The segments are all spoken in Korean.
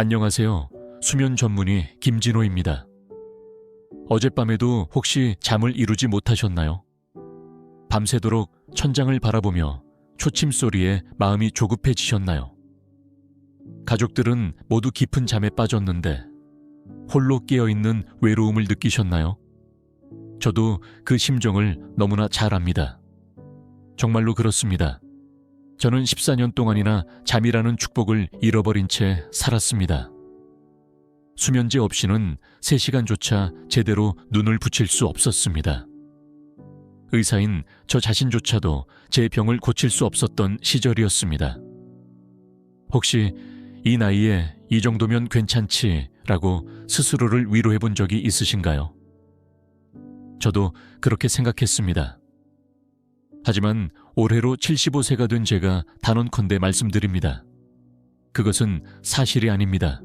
안녕하세요. 수면 전문의 김진호입니다. 어젯밤에도 혹시 잠을 이루지 못하셨나요? 밤새도록 천장을 바라보며 초침 소리에 마음이 조급해지셨나요? 가족들은 모두 깊은 잠에 빠졌는데 홀로 깨어있는 외로움을 느끼셨나요? 저도 그 심정을 너무나 잘 압니다. 정말로 그렇습니다. 저는 14년 동안이나 잠이라는 축복을 잃어버린 채 살았습니다. 수면제 없이는 3시간조차 제대로 눈을 붙일 수 없었습니다. 의사인 저 자신조차도 제 병을 고칠 수 없었던 시절이었습니다. 혹시 이 나이에 이 정도면 괜찮지라고 스스로를 위로해 본 적이 있으신가요? 저도 그렇게 생각했습니다. 하지만 올해로 75세가 된 제가 단언컨대 말씀드립니다. 그것은 사실이 아닙니다.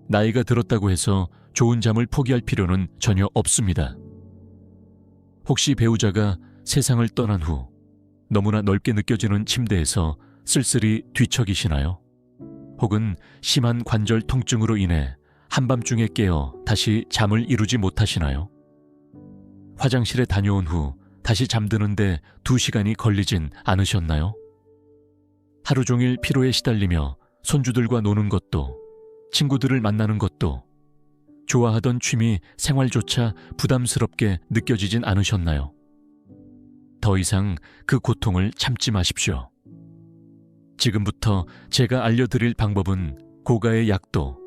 나이가 들었다고 해서 좋은 잠을 포기할 필요는 전혀 없습니다. 혹시 배우자가 세상을 떠난 후 너무나 넓게 느껴지는 침대에서 쓸쓸히 뒤척이시나요? 혹은 심한 관절 통증으로 인해 한밤중에 깨어 다시 잠을 이루지 못하시나요? 화장실에 다녀온 후 다시 잠드는데 2시간이 걸리진 않으셨나요? 하루 종일 피로에 시달리며 손주들과 노는 것도, 친구들을 만나는 것도, 좋아하던 취미 생활조차 부담스럽게 느껴지진 않으셨나요? 더 이상 그 고통을 참지 마십시오. 지금부터 제가 알려드릴 방법은 고가의 약도,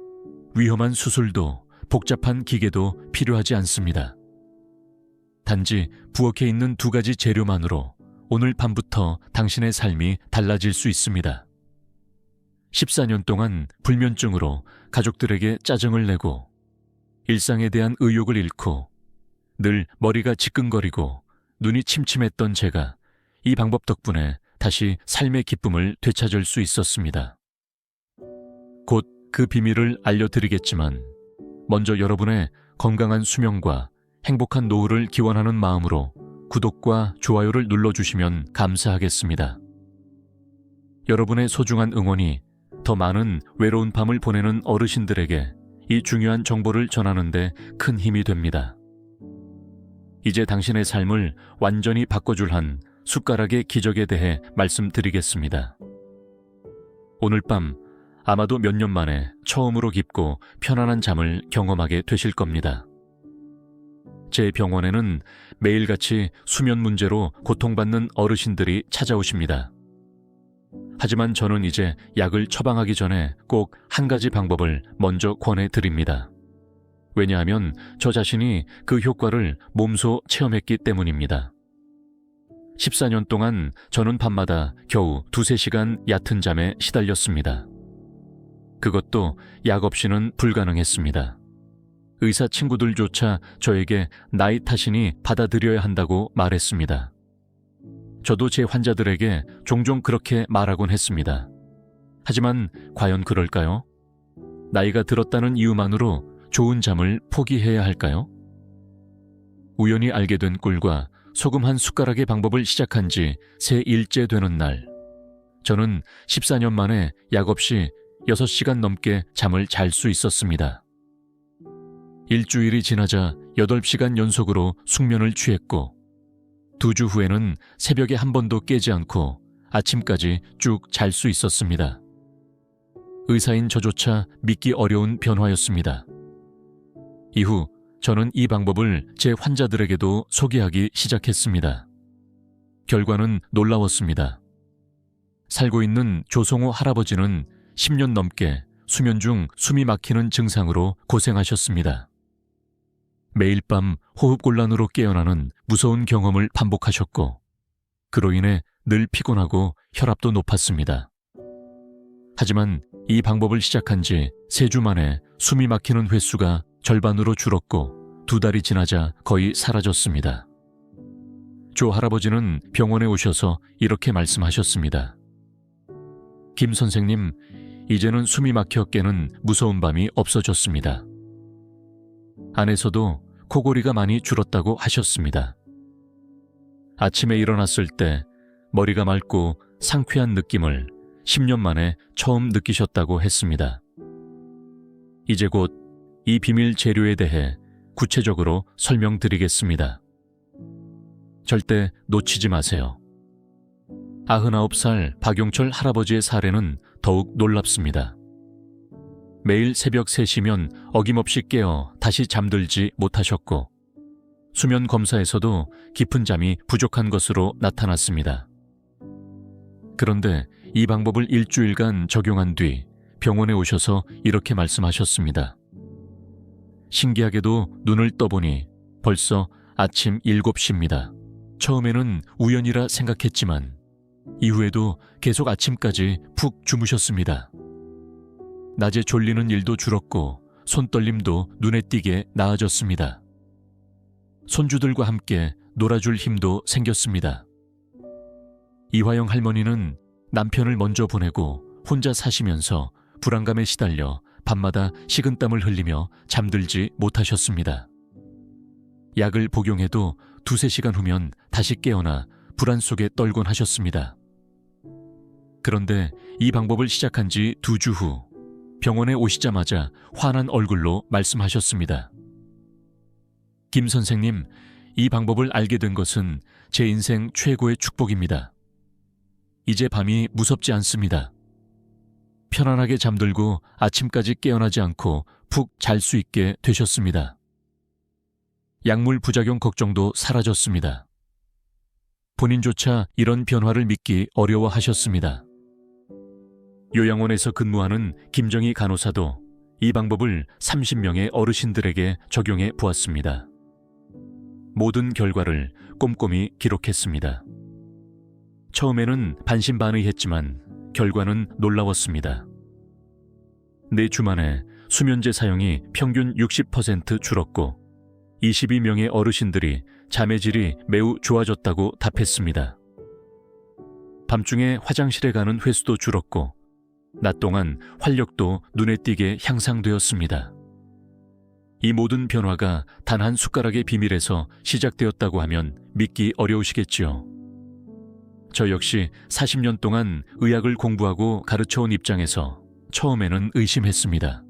위험한 수술도, 복잡한 기계도 필요하지 않습니다. 단지 부엌에 있는 2가지 재료만으로 오늘 밤부터 당신의 삶이 달라질 수 있습니다. 14년 동안 불면증으로 가족들에게 짜증을 내고 일상에 대한 의욕을 잃고 늘 머리가 지끈거리고 눈이 침침했던 제가 이 방법 덕분에 다시 삶의 기쁨을 되찾을 수 있었습니다. 곧 그 비밀을 알려드리겠지만 먼저 여러분의 건강한 수면과 행복한 노후를 기원하는 마음으로 구독과 좋아요를 눌러주시면 감사하겠습니다. 여러분의 소중한 응원이 더 많은 외로운 밤을 보내는 어르신들에게 이 중요한 정보를 전하는 데 큰 힘이 됩니다. 이제 당신의 삶을 완전히 바꿔줄 한 숟가락의 기적에 대해 말씀드리겠습니다. 오늘 밤 아마도 몇 년 만에 처음으로 깊고 편안한 잠을 경험하게 되실 겁니다. 제 병원에는 매일같이 수면 문제로 고통받는 어르신들이 찾아오십니다. 하지만 저는 이제 약을 처방하기 전에 꼭 한 가지 방법을 먼저 권해드립니다. 왜냐하면 저 자신이 그 효과를 몸소 체험했기 때문입니다. 14년 동안 저는 밤마다 겨우 2-3시간 얕은 잠에 시달렸습니다. 그것도 약 없이는 불가능했습니다. 의사 친구들조차 저에게 나이 탓이니 받아들여야 한다고 말했습니다. 저도 제 환자들에게 종종 그렇게 말하곤 했습니다. 하지만 과연 그럴까요? 나이가 들었다는 이유만으로 좋은 잠을 포기해야 할까요? 우연히 알게 된 꿀과 소금 한 숟가락의 방법을 시작한 지 3일째 되는 날, 저는 14년 만에 약 없이 6시간 넘게 잠을 잘 수 있었습니다. 일주일이 지나자 8시간 연속으로 숙면을 취했고 2주 후에는 새벽에 한 번도 깨지 않고 아침까지 쭉 잘 수 있었습니다. 의사인 저조차 믿기 어려운 변화였습니다. 이후 저는 이 방법을 제 환자들에게도 소개하기 시작했습니다. 결과는 놀라웠습니다. 살고 있는 조성호 할아버지는 10년 넘게 수면 중 숨이 막히는 증상으로 고생하셨습니다. 매일 밤 호흡곤란으로 깨어나는 무서운 경험을 반복하셨고 그로 인해 늘 피곤하고 혈압도 높았습니다. 하지만 이 방법을 시작한 지 3주 만에 숨이 막히는 횟수가 절반으로 줄었고 2달이 지나자 거의 사라졌습니다. 조 할아버지는 병원에 오셔서 이렇게 말씀하셨습니다. 김 선생님, 이제는 숨이 막혀 깨는 무서운 밤이 없어졌습니다. 안에서도 코골이가 많이 줄었다고 하셨습니다. 아침에 일어났을 때 머리가 맑고 상쾌한 느낌을 10년 만에 처음 느끼셨다고 했습니다. 이제 곧 이 비밀 재료에 대해 구체적으로 설명드리겠습니다. 절대 놓치지 마세요. 99살 박용철 할아버지의 사례는 더욱 놀랍습니다. 매일 새벽 3시면 어김없이 깨어 다시 잠들지 못하셨고 수면 검사에서도 깊은 잠이 부족한 것으로 나타났습니다. 그런데 이 방법을 일주일간 적용한 뒤 병원에 오셔서 이렇게 말씀하셨습니다. 신기하게도 눈을 떠보니 벌써 아침 7시입니다. 처음에는 우연이라 생각했지만 이후에도 계속 아침까지 푹 주무셨습니다. 낮에 졸리는 일도 줄었고 손떨림도 눈에 띄게 나아졌습니다. 손주들과 함께 놀아줄 힘도 생겼습니다. 이화영 할머니는 남편을 먼저 보내고 혼자 사시면서 불안감에 시달려 밤마다 식은땀을 흘리며 잠들지 못하셨습니다. 약을 복용해도 2-3시간 후면 다시 깨어나 불안 속에 떨곤 하셨습니다. 그런데 이 방법을 시작한 지 2주 후 병원에 오시자마자 환한 얼굴로 말씀하셨습니다. 김 선생님, 이 방법을 알게 된 것은 제 인생 최고의 축복입니다. 이제 밤이 무섭지 않습니다. 편안하게 잠들고 아침까지 깨어나지 않고 푹 잘 수 있게 되셨습니다. 약물 부작용 걱정도 사라졌습니다. 본인조차 이런 변화를 믿기 어려워하셨습니다. 요양원에서 근무하는 김정희 간호사도 이 방법을 30명의 어르신들에게 적용해 보았습니다. 모든 결과를 꼼꼼히 기록했습니다. 처음에는 반신반의했지만 결과는 놀라웠습니다. 4주 만에 수면제 사용이 평균 60% 줄었고 22명의 어르신들이 잠의 질이 매우 좋아졌다고 답했습니다. 밤중에 화장실에 가는 횟수도 줄었고 낮 동안 활력도 눈에 띄게 향상되었습니다. 이 모든 변화가 단 한 숟가락의 비밀에서 시작되었다고 하면 믿기 어려우시겠지요. 저 역시 40년 동안 의학을 공부하고 가르쳐온 입장에서 처음에는 의심했습니다.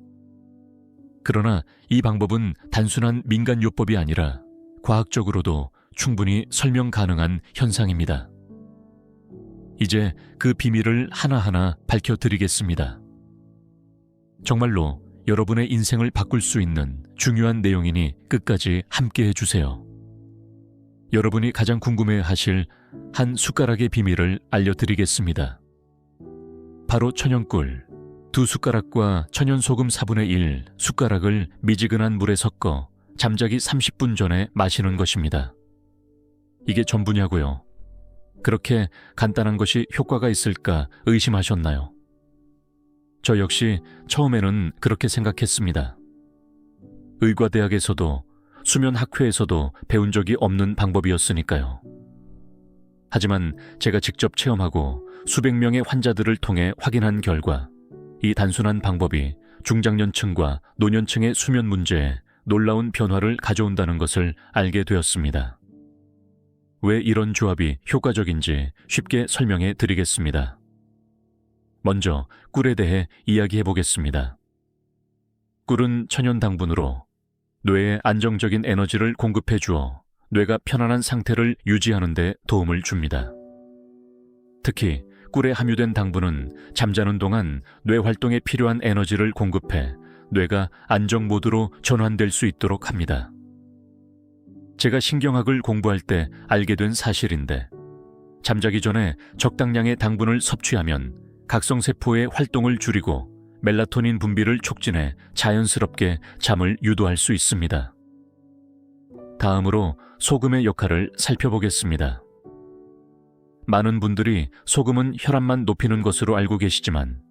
그러나 이 방법은 단순한 민간요법이 아니라 과학적으로도 충분히 설명 가능한 현상입니다. 이제 그 비밀을 하나하나 밝혀드리겠습니다. 정말로 여러분의 인생을 바꿀 수 있는 중요한 내용이니 끝까지 함께해 주세요. 여러분이 가장 궁금해하실 한 숟가락의 비밀을 알려드리겠습니다. 바로 천연꿀 2숟가락과 천연소금 4분의 1 숟가락을 미지근한 물에 섞어 잠자기 30분 전에 마시는 것입니다. 이게 전부냐고요? 그렇게 간단한 것이 효과가 있을까 의심하셨나요? 저 역시 처음에는 그렇게 생각했습니다. 의과대학에서도 수면학회에서도 배운 적이 없는 방법이었으니까요. 하지만 제가 직접 체험하고 수백 명의 환자들을 통해 확인한 결과 이 단순한 방법이 중장년층과 노년층의 수면 문제에 놀라운 변화를 가져온다는 것을 알게 되었습니다. 왜 이런 조합이 효과적인지 쉽게 설명해 드리겠습니다. 먼저 꿀에 대해 이야기해 보겠습니다. 꿀은 천연 당분으로 뇌에 안정적인 에너지를 공급해 주어 뇌가 편안한 상태를 유지하는 데 도움을 줍니다. 특히 꿀에 함유된 당분은 잠자는 동안 뇌 활동에 필요한 에너지를 공급해 뇌가 안정 모드로 전환될 수 있도록 합니다. 제가 신경학을 공부할 때 알게 된 사실인데 잠자기 전에 적당량의 당분을 섭취하면 각성세포의 활동을 줄이고 멜라토닌 분비를 촉진해 자연스럽게 잠을 유도할 수 있습니다. 다음으로 소금의 역할을 살펴보겠습니다. 많은 분들이 소금은 혈압만 높이는 것으로 알고 계시지만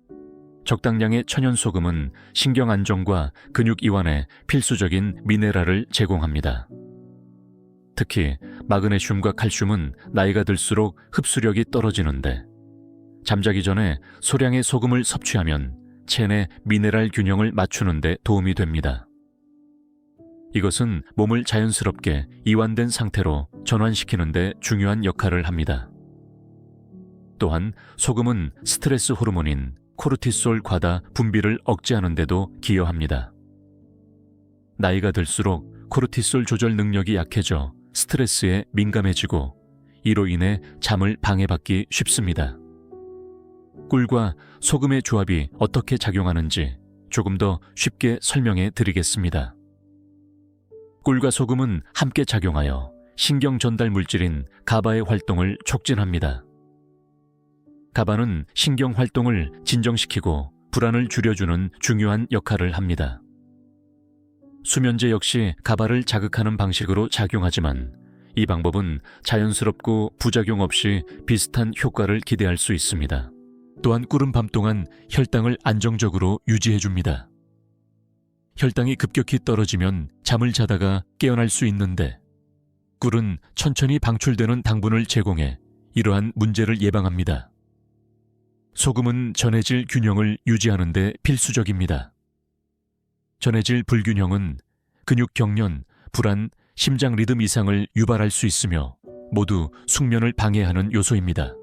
적당량의 천연소금은 신경 안정과 근육 이완에 필수적인 미네랄을 제공합니다. 특히 마그네슘과 칼슘은 나이가 들수록 흡수력이 떨어지는데 잠자기 전에 소량의 소금을 섭취하면 체내 미네랄 균형을 맞추는 데 도움이 됩니다. 이것은 몸을 자연스럽게 이완된 상태로 전환시키는 데 중요한 역할을 합니다. 또한 소금은 스트레스 호르몬인 코르티솔 과다 분비를 억제하는 데도 기여합니다. 나이가 들수록 코르티솔 조절 능력이 약해져 스트레스에 민감해지고 이로 인해 잠을 방해받기 쉽습니다. 꿀과 소금의 조합이 어떻게 작용하는지 조금 더 쉽게 설명해 드리겠습니다. 꿀과 소금은 함께 작용하여 신경 전달 물질인 가바의 활동을 촉진합니다. 가바는 신경 활동을 진정시키고 불안을 줄여주는 중요한 역할을 합니다. 수면제 역시 가바를 자극하는 방식으로 작용하지만 이 방법은 자연스럽고 부작용 없이 비슷한 효과를 기대할 수 있습니다. 또한 꿀은 밤 동안 혈당을 안정적으로 유지해줍니다. 혈당이 급격히 떨어지면 잠을 자다가 깨어날 수 있는데 꿀은 천천히 방출되는 당분을 제공해 이러한 문제를 예방합니다. 소금은 전해질 균형을 유지하는 데 필수적입니다. 전해질 불균형은 근육 경련, 불안, 심장 리듬 이상을 유발할 수 있으며 모두 숙면을 방해하는 요소입니다.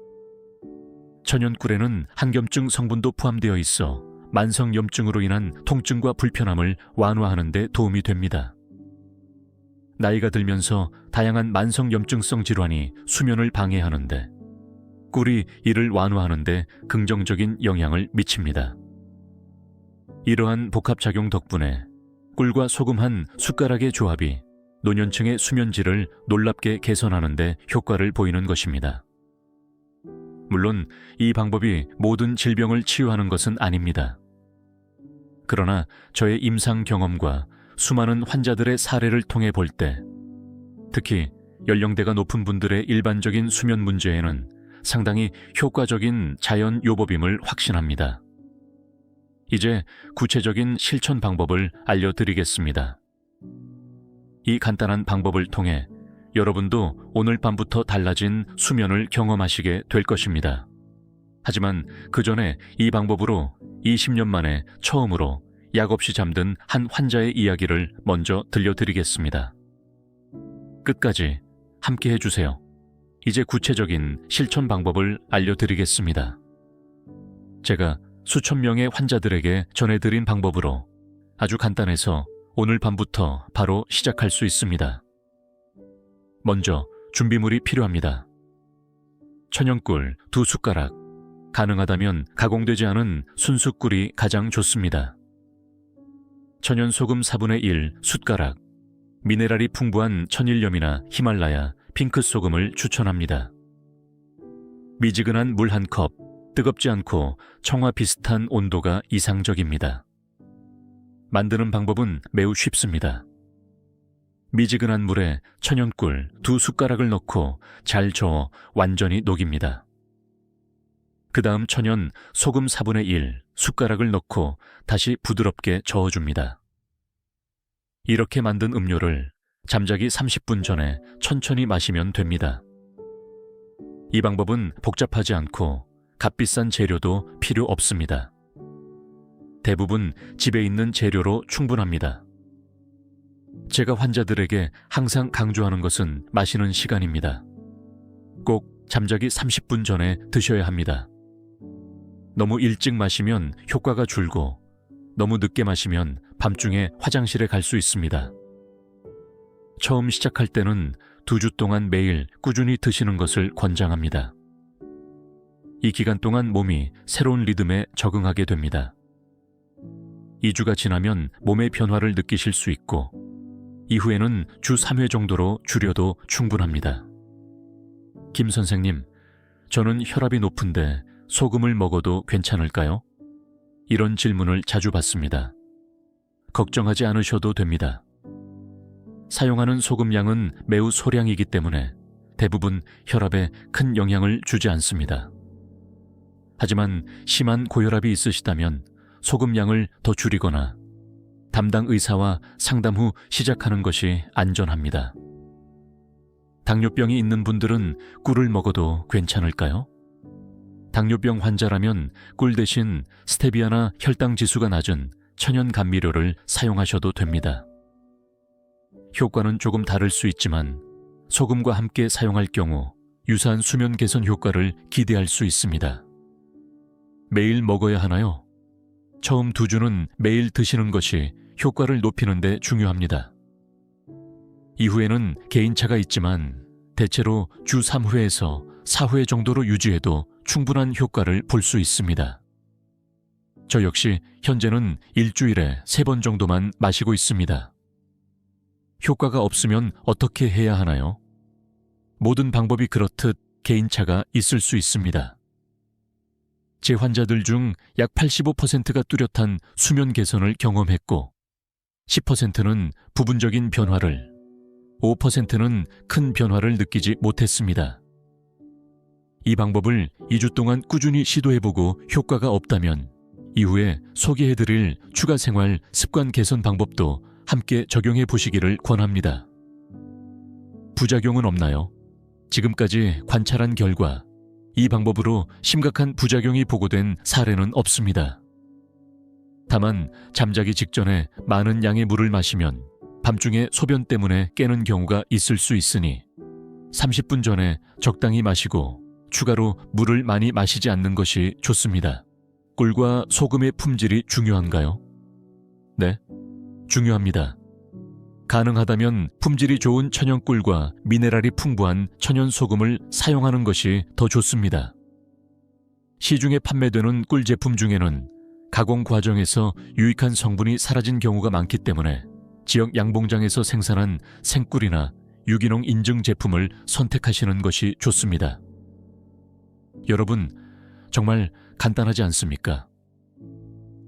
천연꿀에는 항염증 성분도 포함되어 있어 만성염증으로 인한 통증과 불편함을 완화하는 데 도움이 됩니다. 나이가 들면서 다양한 만성염증성 질환이 수면을 방해하는데 꿀이 이를 완화하는 데 긍정적인 영향을 미칩니다. 이러한 복합작용 덕분에 꿀과 소금 한 숟가락의 조합이 노년층의 수면질을 놀랍게 개선하는 데 효과를 보이는 것입니다. 물론 이 방법이 모든 질병을 치유하는 것은 아닙니다. 그러나 저의 임상 경험과 수많은 환자들의 사례를 통해 볼 때 특히 연령대가 높은 분들의 일반적인 수면 문제에는 상당히 효과적인 자연 요법임을 확신합니다. 이제 구체적인 실천 방법을 알려드리겠습니다. 이 간단한 방법을 통해 여러분도 오늘 밤부터 달라진 수면을 경험하시게 될 것입니다. 하지만 그 전에 이 방법으로 20년 만에 처음으로 약 없이 잠든 한 환자의 이야기를 먼저 들려드리겠습니다. 끝까지 함께 해주세요. 이제 구체적인 실천 방법을 알려드리겠습니다. 제가 수천 명의 환자들에게 전해드린 방법으로 아주 간단해서 오늘 밤부터 바로 시작할 수 있습니다. 먼저 준비물이 필요합니다. 천연꿀 2숟가락, 가능하다면 가공되지 않은 순수꿀이 가장 좋습니다. 천연소금 4분의 1 숟가락, 미네랄이 풍부한 천일염이나 히말라야, 핑크소금을 추천합니다. 미지근한 물 1컵, 뜨겁지 않고 청아 비슷한 온도가 이상적입니다. 만드는 방법은 매우 쉽습니다. 미지근한 물에 천연꿀 2숟가락을 넣고 잘 저어 완전히 녹입니다. 그 다음 천연 소금 4분의 1 숟가락을 넣고 다시 부드럽게 저어줍니다. 이렇게 만든 음료를 잠자기 30분 전에 천천히 마시면 됩니다. 이 방법은 복잡하지 않고 값비싼 재료도 필요 없습니다. 대부분 집에 있는 재료로 충분합니다. 제가 환자들에게 항상 강조하는 것은 마시는 시간입니다. 꼭 잠자기 30분 전에 드셔야 합니다. 너무 일찍 마시면 효과가 줄고 너무 늦게 마시면 밤중에 화장실에 갈 수 있습니다. 처음 시작할 때는 2주 동안 매일 꾸준히 드시는 것을 권장합니다. 이 기간 동안 몸이 새로운 리듬에 적응하게 됩니다. 2주가 지나면 몸의 변화를 느끼실 수 있고 이후에는 주 3회 정도로 줄여도 충분합니다. 김 선생님, 저는 혈압이 높은데 소금을 먹어도 괜찮을까요? 이런 질문을 자주 받습니다. 걱정하지 않으셔도 됩니다. 사용하는 소금 양은 매우 소량이기 때문에 대부분 혈압에 큰 영향을 주지 않습니다. 하지만 심한 고혈압이 있으시다면 소금 양을 더 줄이거나 담당 의사와 상담 후 시작하는 것이 안전합니다. 당뇨병이 있는 분들은 꿀을 먹어도 괜찮을까요? 당뇨병 환자라면 꿀 대신 스테비아나 혈당 지수가 낮은 천연 감미료를 사용하셔도 됩니다. 효과는 조금 다를 수 있지만 소금과 함께 사용할 경우 유사한 수면 개선 효과를 기대할 수 있습니다. 매일 먹어야 하나요? 처음 2주는 매일 드시는 것이 효과를 높이는 데 중요합니다. 이후에는 개인차가 있지만 대체로 주 3회에서 4회 정도로 유지해도 충분한 효과를 볼 수 있습니다. 저 역시 현재는 일주일에 3번 정도만 마시고 있습니다. 효과가 없으면 어떻게 해야 하나요? 모든 방법이 그렇듯 개인차가 있을 수 있습니다. 제 환자들 중 약 85%가 뚜렷한 수면 개선을 경험했고 10%는 부분적인 변화를, 5%는 큰 변화를 느끼지 못했습니다. 이 방법을 2주 동안 꾸준히 시도해보고 효과가 없다면 이후에 소개해드릴 추가 생활 습관 개선 방법도 함께 적용해 보시기를 권합니다. 부작용은 없나요? 지금까지 관찰한 결과 이 방법으로 심각한 부작용이 보고된 사례는 없습니다. 다만 잠자기 직전에 많은 양의 물을 마시면 밤중에 소변 때문에 깨는 경우가 있을 수 있으니 30분 전에 적당히 마시고 추가로 물을 많이 마시지 않는 것이 좋습니다. 꿀과 소금의 품질이 중요한가요? 네, 중요합니다. 가능하다면 품질이 좋은 천연꿀과 미네랄이 풍부한 천연소금을 사용하는 것이 더 좋습니다. 시중에 판매되는 꿀 제품 중에는 가공 과정에서 유익한 성분이 사라진 경우가 많기 때문에 지역 양봉장에서 생산한 생꿀이나 유기농 인증 제품을 선택하시는 것이 좋습니다. 여러분, 정말 간단하지 않습니까?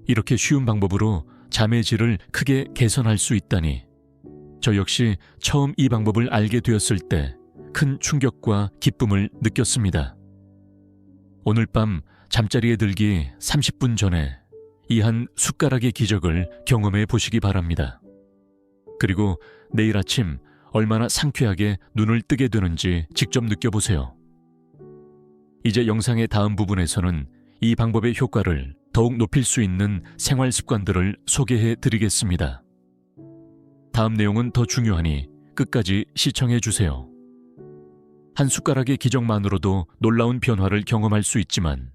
이렇게 쉬운 방법으로 잠의 질을 크게 개선할 수 있다니 저 역시 처음 이 방법을 알게 되었을 때 큰 충격과 기쁨을 느꼈습니다. 오늘 밤 잠자리에 들기 30분 전에 이 한 숟가락의 기적을 경험해 보시기 바랍니다. 그리고 내일 아침 얼마나 상쾌하게 눈을 뜨게 되는지 직접 느껴보세요. 이제 영상의 다음 부분에서는 이 방법의 효과를 더욱 높일 수 있는 생활 습관들을 소개해 드리겠습니다. 다음 내용은 더 중요하니 끝까지 시청해 주세요. 한 숟가락의 기적만으로도 놀라운 변화를 경험할 수 있지만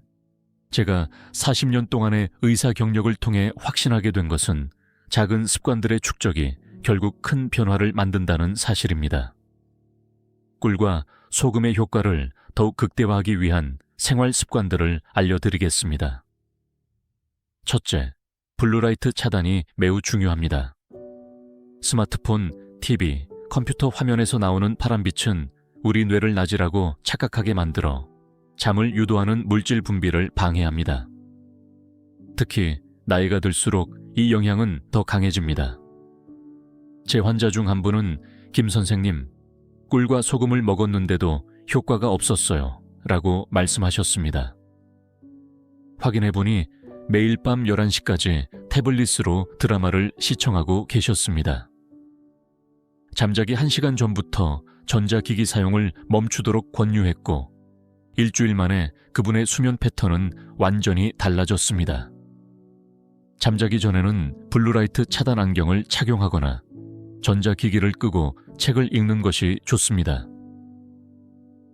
제가 40년 동안의 의사 경력을 통해 확신하게 된 것은 작은 습관들의 축적이 결국 큰 변화를 만든다는 사실입니다. 꿀과 소금의 효과를 더욱 극대화하기 위한 생활 습관들을 알려드리겠습니다. 첫째, 블루라이트 차단이 매우 중요합니다. 스마트폰, TV, 컴퓨터 화면에서 나오는 파란빛은 우리 뇌를 나지라고 착각하게 만들어 잠을 유도하는 물질 분비를 방해합니다. 특히 나이가 들수록 이 영향은 더 강해집니다. 제 환자 중 한 분은 김 선생님, 꿀과 소금을 먹었는데도 효과가 없었어요 라고 말씀하셨습니다. 확인해보니 매일 밤 11시까지 태블릿으로 드라마를 시청하고 계셨습니다. 잠자기 1시간 전부터 전자기기 사용을 멈추도록 권유했고 일주일 만에 그분의 수면 패턴은 완전히 달라졌습니다. 잠자기 전에는 블루라이트 차단 안경을 착용하거나 전자기기를 끄고 책을 읽는 것이 좋습니다.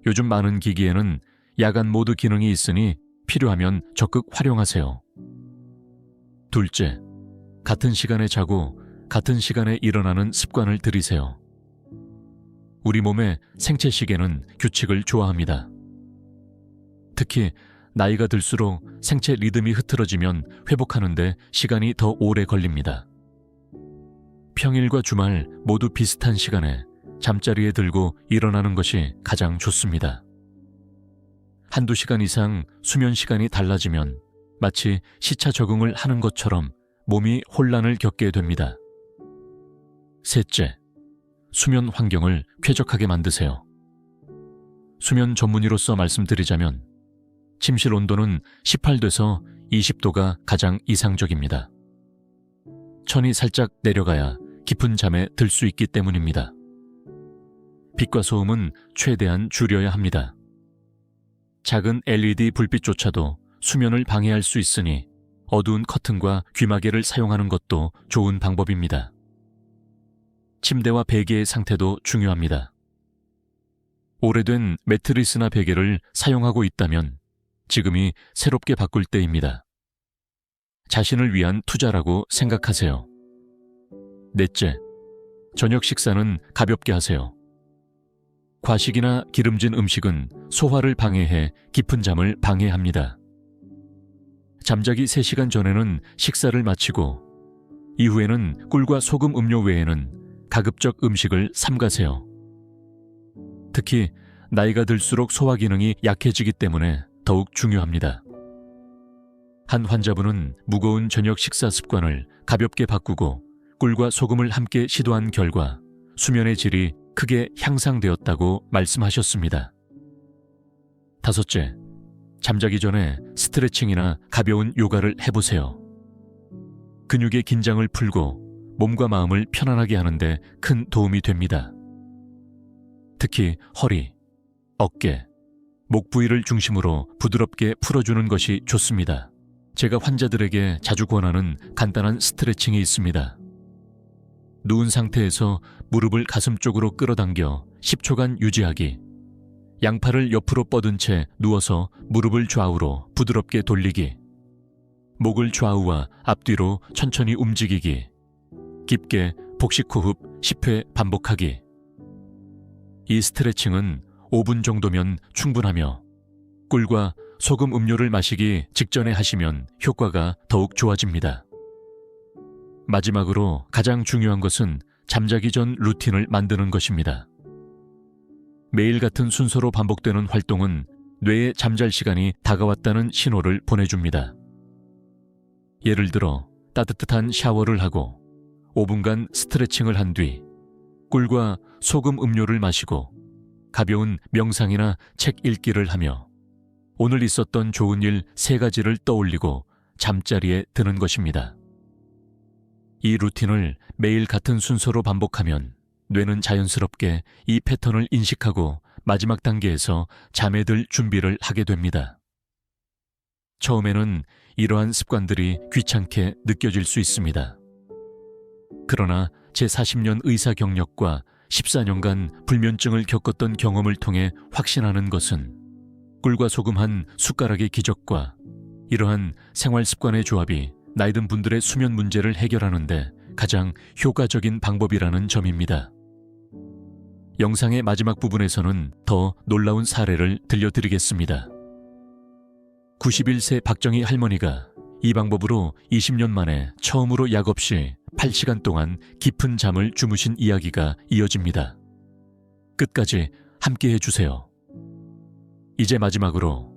요즘 많은 기기에는 야간 모드 기능이 있으니 필요하면 적극 활용하세요. 둘째, 같은 시간에 자고 같은 시간에 일어나는 습관을 들이세요. 우리 몸의 생체 시계는 규칙을 좋아합니다. 특히 나이가 들수록 생체 리듬이 흐트러지면 회복하는 데 시간이 더 오래 걸립니다. 평일과 주말 모두 비슷한 시간에 잠자리에 들고 일어나는 것이 가장 좋습니다. 한두 시간 이상 수면 시간이 달라지면 마치 시차 적응을 하는 것처럼 몸이 혼란을 겪게 됩니다. 셋째, 수면 환경을 쾌적하게 만드세요. 수면 전문의로서 말씀드리자면 침실 온도는 18도에서 20도가 가장 이상적입니다. 천이 살짝 내려가야 깊은 잠에 들 수 있기 때문입니다. 빛과 소음은 최대한 줄여야 합니다. 작은 LED 불빛조차도 수면을 방해할 수 있으니 어두운 커튼과 귀마개를 사용하는 것도 좋은 방법입니다. 침대와 베개의 상태도 중요합니다. 오래된 매트리스나 베개를 사용하고 있다면 지금이 새롭게 바꿀 때입니다. 자신을 위한 투자라고 생각하세요. 넷째, 저녁 식사는 가볍게 하세요. 과식이나 기름진 음식은 소화를 방해해 깊은 잠을 방해합니다. 잠자기 3시간 전에는 식사를 마치고 이후에는 꿀과 소금 음료 외에는 가급적 음식을 삼가세요. 특히 나이가 들수록 소화 기능이 약해지기 때문에 더욱 중요합니다. 한 환자분은 무거운 저녁 식사 습관을 가볍게 바꾸고 꿀과 소금을 함께 시도한 결과 수면의 질이 크게 향상되었다고 말씀하셨습니다. 다섯째, 잠자기 전에 스트레칭이나 가벼운 요가를 해보세요. 근육의 긴장을 풀고 몸과 마음을 편안하게 하는데 큰 도움이 됩니다. 특히 허리, 어깨, 목 부위를 중심으로 부드럽게 풀어주는 것이 좋습니다. 제가 환자들에게 자주 권하는 간단한 스트레칭이 있습니다. 누운 상태에서 무릎을 가슴 쪽으로 끌어당겨 10초간 유지하기, 양팔을 옆으로 뻗은 채 누워서 무릎을 좌우로 부드럽게 돌리기, 목을 좌우와 앞뒤로 천천히 움직이기, 깊게 복식호흡 10회 반복하기. 이 스트레칭은 5분 정도면 충분하며 꿀과 소금 음료를 마시기 직전에 하시면 효과가 더욱 좋아집니다. 마지막으로 가장 중요한 것은 잠자기 전 루틴을 만드는 것입니다. 매일 같은 순서로 반복되는 활동은 뇌에 잠잘 시간이 다가왔다는 신호를 보내줍니다. 예를 들어 따뜻한 샤워를 하고 5분간 스트레칭을 한 뒤 꿀과 소금 음료를 마시고 가벼운 명상이나 책 읽기를 하며 오늘 있었던 좋은 일 3가지를 떠올리고 잠자리에 드는 것입니다. 이 루틴을 매일 같은 순서로 반복하면 뇌는 자연스럽게 이 패턴을 인식하고 마지막 단계에서 잠에 들 준비를 하게 됩니다. 처음에는 이러한 습관들이 귀찮게 느껴질 수 있습니다. 그러나 제 40년 의사 경력과 14년간 불면증을 겪었던 경험을 통해 확신하는 것은 꿀과 소금 한 숟가락의 기적과 이러한 생활 습관의 조합이 나이든 분들의 수면 문제를 해결하는 데 가장 효과적인 방법이라는 점입니다. 영상의 마지막 부분에서는 더 놀라운 사례를 들려드리겠습니다. 91세 박정희 할머니가 이 방법으로 20년 만에 처음으로 약 없이 8시간 동안 깊은 잠을 주무신 이야기가 이어집니다. 끝까지 함께 해주세요. 이제 마지막으로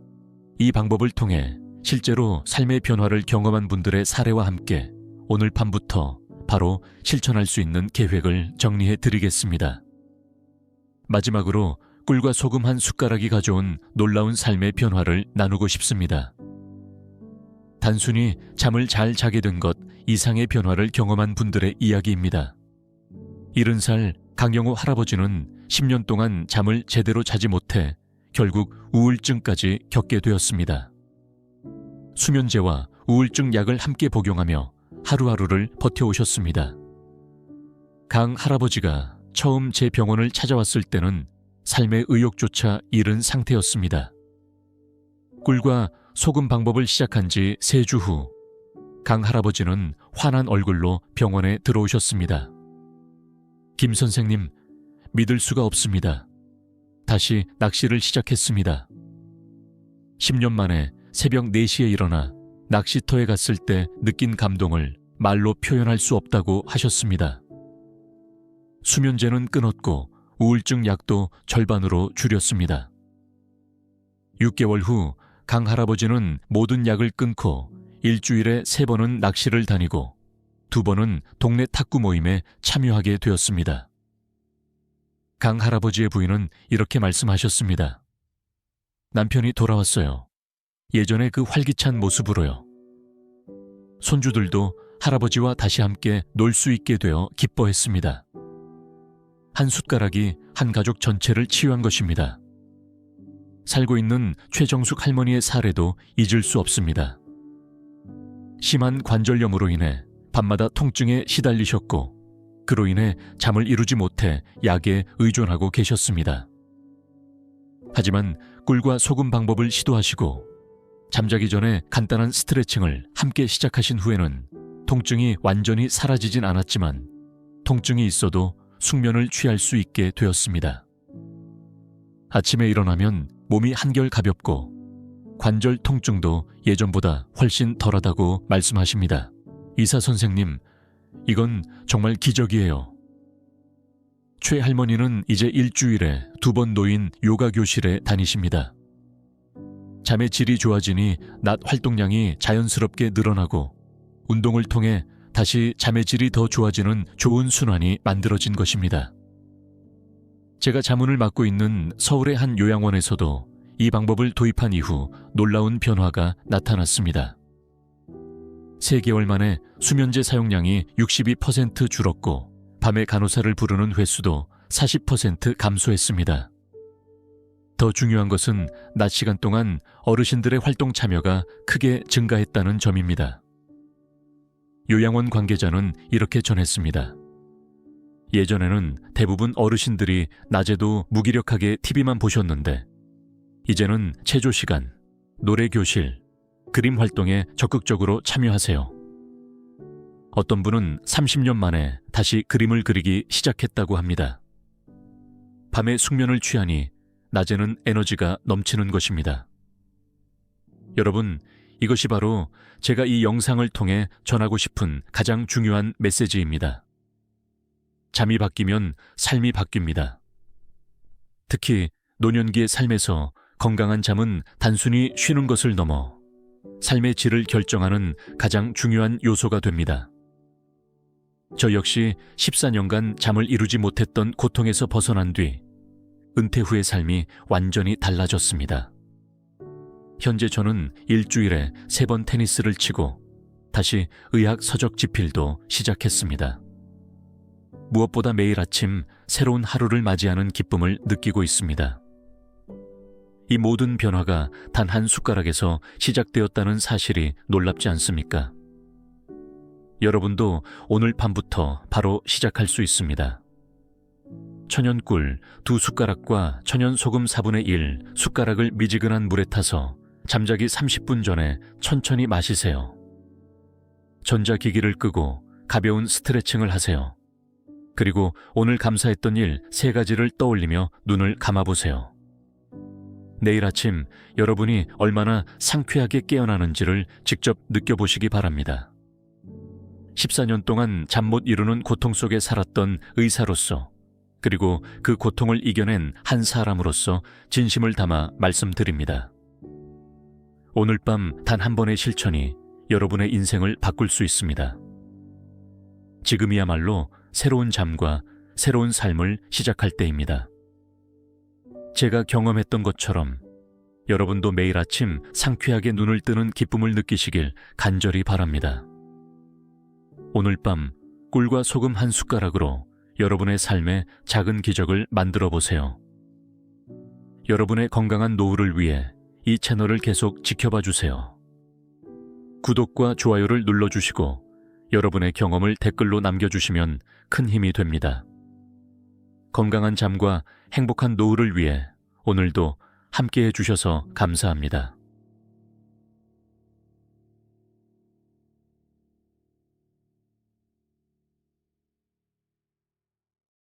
이 방법을 통해 실제로 삶의 변화를 경험한 분들의 사례와 함께 오늘 밤부터 바로 실천할 수 있는 계획을 정리해 드리겠습니다. 마지막으로 꿀과 소금 한 숟가락이 가져온 놀라운 삶의 변화를 나누고 싶습니다. 단순히 잠을 잘 자게 된 것 이상의 변화를 경험한 분들의 이야기입니다. 70살 강영호 할아버지는 10년 동안 잠을 제대로 자지 못해 결국 우울증까지 겪게 되었습니다. 수면제와 우울증 약을 함께 복용하며 하루하루를 버텨오셨습니다. 강 할아버지가 처음 제 병원을 찾아왔을 때는 삶의 의욕조차 잃은 상태였습니다. 꿀과 소금 방법을 시작한 지 3주 후 강 할아버지는 환한 얼굴로 병원에 들어오셨습니다. 김 선생님, 믿을 수가 없습니다. 다시 낚시를 시작했습니다. 10년 만에 새벽 4시에 일어나 낚시터에 갔을 때 느낀 감동을 말로 표현할 수 없다고 하셨습니다. 수면제는 끊었고 우울증 약도 절반으로 줄였습니다. 6개월 후 강 할아버지는 모든 약을 끊고 일주일에 3번은 낚시를 다니고 2번은 동네 탁구 모임에 참여하게 되었습니다. 강 할아버지의 부인은 이렇게 말씀하셨습니다. 남편이 돌아왔어요. 예전의 그 활기찬 모습으로요. 손주들도 할아버지와 다시 함께 놀 수 있게 되어 기뻐했습니다. 한 숟가락이 한 가족 전체를 치유한 것입니다. 살고 있는 최정숙 할머니의 사례도 잊을 수 없습니다. 심한 관절염으로 인해 밤마다 통증에 시달리셨고 그로 인해 잠을 이루지 못해 약에 의존하고 계셨습니다. 하지만 꿀과 소금 방법을 시도하시고 잠자기 전에 간단한 스트레칭을 함께 시작하신 후에는 통증이 완전히 사라지진 않았지만 통증이 있어도 숙면을 취할 수 있게 되었습니다. 아침에 일어나면 몸이 한결 가볍고 관절 통증도 예전보다 훨씬 덜하다고 말씀하십니다. 의사 선생님, 이건 정말 기적이에요. 최 할머니는 이제 일주일에 2번 놓인 요가 교실에 다니십니다. 잠의 질이 좋아지니 낮 활동량이 자연스럽게 늘어나고 운동을 통해 다시 잠의 질이 더 좋아지는 좋은 순환이 만들어진 것입니다. 제가 자문을 맡고 있는 서울의 한 요양원에서도 이 방법을 도입한 이후 놀라운 변화가 나타났습니다. 3개월 만에 수면제 사용량이 62% 줄었고 밤에 간호사를 부르는 횟수도 40% 감소했습니다. 더 중요한 것은 낮 시간 동안 어르신들의 활동 참여가 크게 증가했다는 점입니다. 요양원 관계자는 이렇게 전했습니다. 예전에는 대부분 어르신들이 낮에도 무기력하게 TV만 보셨는데 이제는 체조 시간, 노래 교실, 그림 활동에 적극적으로 참여하세요. 어떤 분은 30년 만에 다시 그림을 그리기 시작했다고 합니다. 밤에 숙면을 취하니 낮에는 에너지가 넘치는 것입니다. 여러분, 이것이 바로 제가 이 영상을 통해 전하고 싶은 가장 중요한 메시지입니다. 잠이 바뀌면 삶이 바뀝니다. 특히 노년기의 삶에서 건강한 잠은 단순히 쉬는 것을 넘어 삶의 질을 결정하는 가장 중요한 요소가 됩니다. 저 역시 14년간 잠을 이루지 못했던 고통에서 벗어난 뒤 은퇴 후의 삶이 완전히 달라졌습니다. 현재 저는 일주일에 3번 테니스를 치고 다시 의학 서적 집필도 시작했습니다. 무엇보다 매일 아침 새로운 하루를 맞이하는 기쁨을 느끼고 있습니다. 이 모든 변화가 단 한 숟가락에서 시작되었다는 사실이 놀랍지 않습니까? 여러분도 오늘 밤부터 바로 시작할 수 있습니다. 천연꿀 2숟가락과 천연소금 4분의 1 숟가락을 미지근한 물에 타서 잠자기 30분 전에 천천히 마시세요. 전자기기를 끄고 가벼운 스트레칭을 하세요. 그리고 오늘 감사했던 일 3가지를 떠올리며 눈을 감아보세요. 내일 아침 여러분이 얼마나 상쾌하게 깨어나는지를 직접 느껴보시기 바랍니다. 14년 동안 잠 못 이루는 고통 속에 살았던 의사로서, 그리고 그 고통을 이겨낸 한 사람으로서 진심을 담아 말씀드립니다. 오늘 밤 단 한 번의 실천이 여러분의 인생을 바꿀 수 있습니다. 지금이야말로 새로운 잠과 새로운 삶을 시작할 때입니다. 제가 경험했던 것처럼 여러분도 매일 아침 상쾌하게 눈을 뜨는 기쁨을 느끼시길 간절히 바랍니다. 오늘 밤 꿀과 소금 한 숟가락으로 여러분의 삶에 작은 기적을 만들어 보세요. 여러분의 건강한 노후를 위해 이 채널을 계속 지켜봐 주세요. 구독과 좋아요를 눌러주시고 여러분의 경험을 댓글로 남겨주시면 큰 힘이 됩니다. 건강한 잠과 행복한 노후를 위해 오늘도 함께해 주셔서 감사합니다.